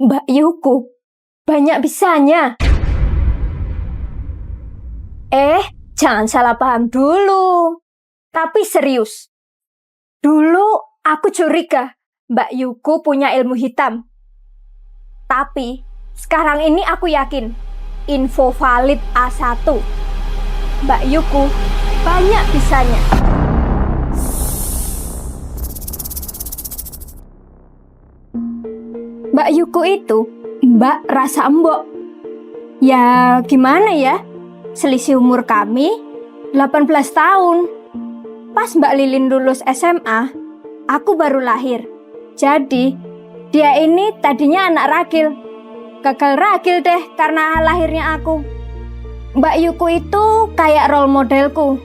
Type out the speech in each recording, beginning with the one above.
Mbak Yuku, banyak bisanya. Jangan salah paham dulu. Tapi serius. Dulu aku curiga Mbak Yuku punya ilmu hitam. Tapi sekarang ini aku yakin info valid A1. Mbak Yuku banyak bisanya. Mbak Yuku itu Mbak rasa embok. Ya gimana ya? Selisih umur kami 18 tahun. Pas Mbak Lilin lulus SMA, aku baru lahir. Jadi dia ini tadinya anak ragil. Gagal ragil deh karena lahirnya aku. Mbak Yuku itu kayak role modelku.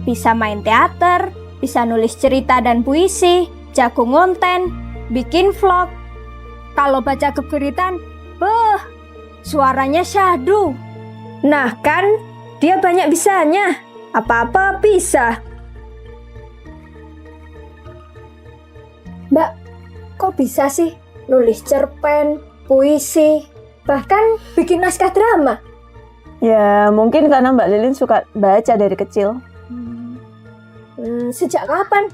Bisa main teater, bisa nulis cerita dan puisi, jago ngonten, bikin vlog. Kalau baca keberitaan, suaranya syahdu. Nah kan, dia banyak bisanya. Apa-apa bisa. Mbak, kok bisa sih nulis cerpen, puisi, bahkan bikin naskah drama? Ya, mungkin karena Mbak Lilin suka baca dari kecil. Sejak kapan?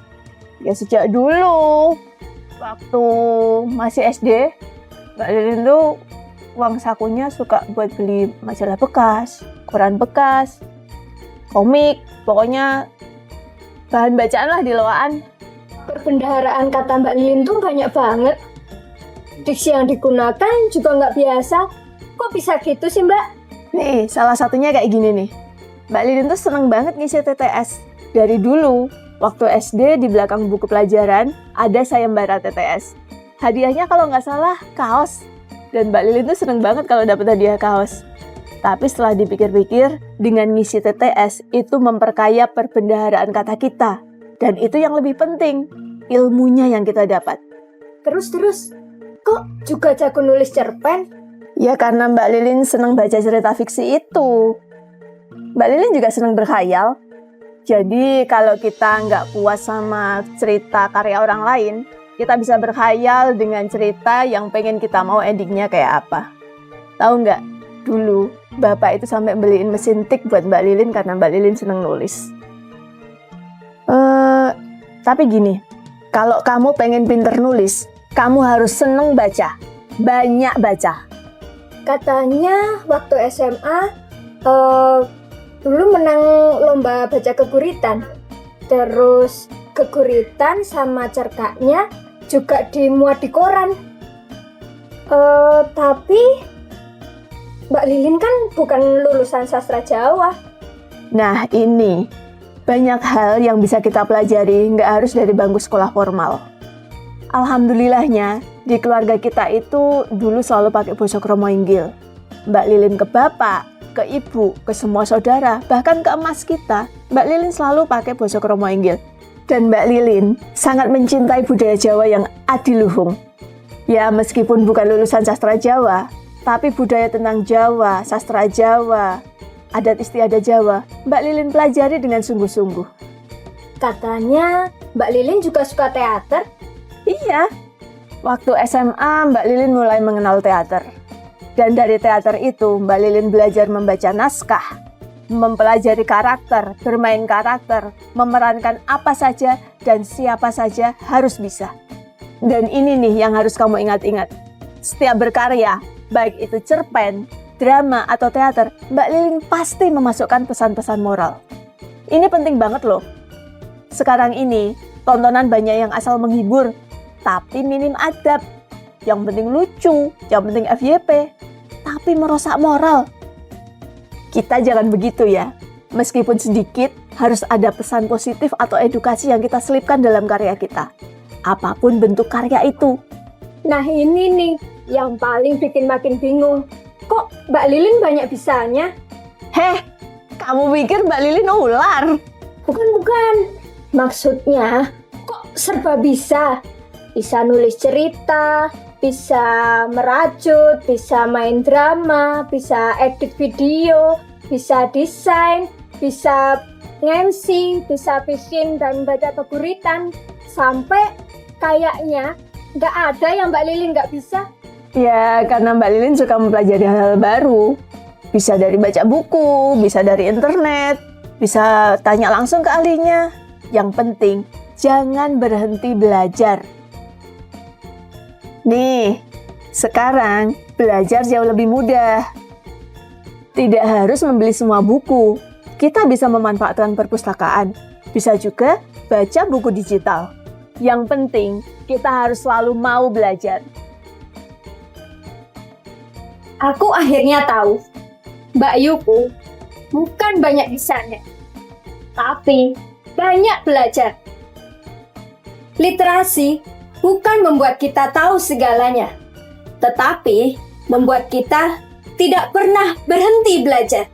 Ya sejak dulu. Waktu masih SD, Mbak Lilin tuh uang sakunya suka buat beli majalah bekas, koran bekas, komik, pokoknya bahan bacaan lah di loaan. Perbendaharaan kata Mbak Lilin tuh banyak banget. Diksi yang digunakan juga nggak biasa. Kok bisa gitu sih Mbak? Nih, salah satunya kayak gini nih. Mbak Lilin tuh seneng banget ngisi TTS. Dari dulu, waktu SD di belakang buku pelajaran ada sayembara TTS. Hadiahnya kalau nggak salah kaos. Dan Mbak Lilin tuh seneng banget kalau dapat hadiah kaos. Tapi setelah dipikir-pikir, dengan ngisi TTS itu memperkaya perbendaharaan kata kita. Dan itu yang lebih penting, ilmunya yang kita dapat. Terus, kok juga jago nulis cerpen? Ya karena Mbak Lilin seneng baca cerita fiksi itu. Mbak Lilin juga seneng berkhayal. Jadi kalau kita nggak puas sama cerita karya orang lain, kita bisa berkhayal dengan cerita yang pengen kita mau endingnya kayak apa. Tahu nggak? Dulu Bapak itu sampai beliin mesin tik buat Mbak Lilin karena Mbak Lilin seneng nulis. Tapi gini, kalau kamu pengen pinter nulis, kamu harus seneng baca, banyak baca. Katanya waktu SMA dulu menang lomba baca keguritan. Terus keguritan sama cerkaknya juga dimuat di koran. Tapi Mbak Lilin kan bukan lulusan sastra Jawa. Nah ini, banyak hal yang bisa kita pelajari nggak harus dari bangku sekolah formal. Alhamdulillahnya, di keluarga kita itu dulu selalu pakai basa Kromo Inggil. Mbak Lilin ke bapak, ke ibu, ke semua saudara, bahkan ke emas kita, Mbak Lilin selalu pakai basa Kromo Inggil. Dan Mbak Lilin sangat mencintai budaya Jawa yang adiluhung. Ya meskipun bukan lulusan sastra Jawa, tapi budaya tentang Jawa, sastra Jawa, adat istiadat Jawa, Mbak Lilin pelajari dengan sungguh-sungguh. Katanya Mbak Lilin juga suka teater? Iya, waktu SMA Mbak Lilin mulai mengenal teater. Dan dari teater itu Mbak Lilin belajar membaca naskah, mempelajari karakter, bermain karakter, memerankan apa saja dan siapa saja harus bisa. Dan ini nih yang harus kamu ingat-ingat. Setiap berkarya, baik itu cerpen, drama, atau teater, Mbak Lilin pasti memasukkan pesan-pesan moral. Ini penting banget loh. Sekarang ini, tontonan banyak yang asal menghibur, tapi minim adab. Yang penting lucu, yang penting FYP, tapi merusak moral. Kita jangan begitu ya. Meskipun sedikit, harus ada pesan positif atau edukasi yang kita selipkan dalam karya kita. Apapun bentuk karya itu. Nah ini nih, yang paling bikin makin bingung. Kok Mbak Lilin banyak bisanya? Kamu pikir Mbak Lilin ular? Bukan. Maksudnya, kok serba bisa? Bisa nulis cerita, bisa merajut, bisa main drama, bisa edit video, bisa desain, bisa nge-MC, bisa bikin dan baca keguritan. Sampai kayaknya nggak ada yang Mbak Lilin nggak bisa. Ya, karena Mbak Lilin suka mempelajari hal-hal baru. Bisa dari baca buku, bisa dari internet, bisa tanya langsung ke ahlinya. Yang penting, jangan berhenti belajar. Nih, sekarang belajar jauh lebih mudah. Tidak harus membeli semua buku. Kita bisa memanfaatkan perpustakaan. Bisa juga baca buku digital. Yang penting, kita harus selalu mau belajar. Aku akhirnya tahu, Mbak Yuku bukan banyak bisanya, tapi banyak belajar. Literasi bukan membuat kita tahu segalanya, tetapi membuat kita tidak pernah berhenti belajar.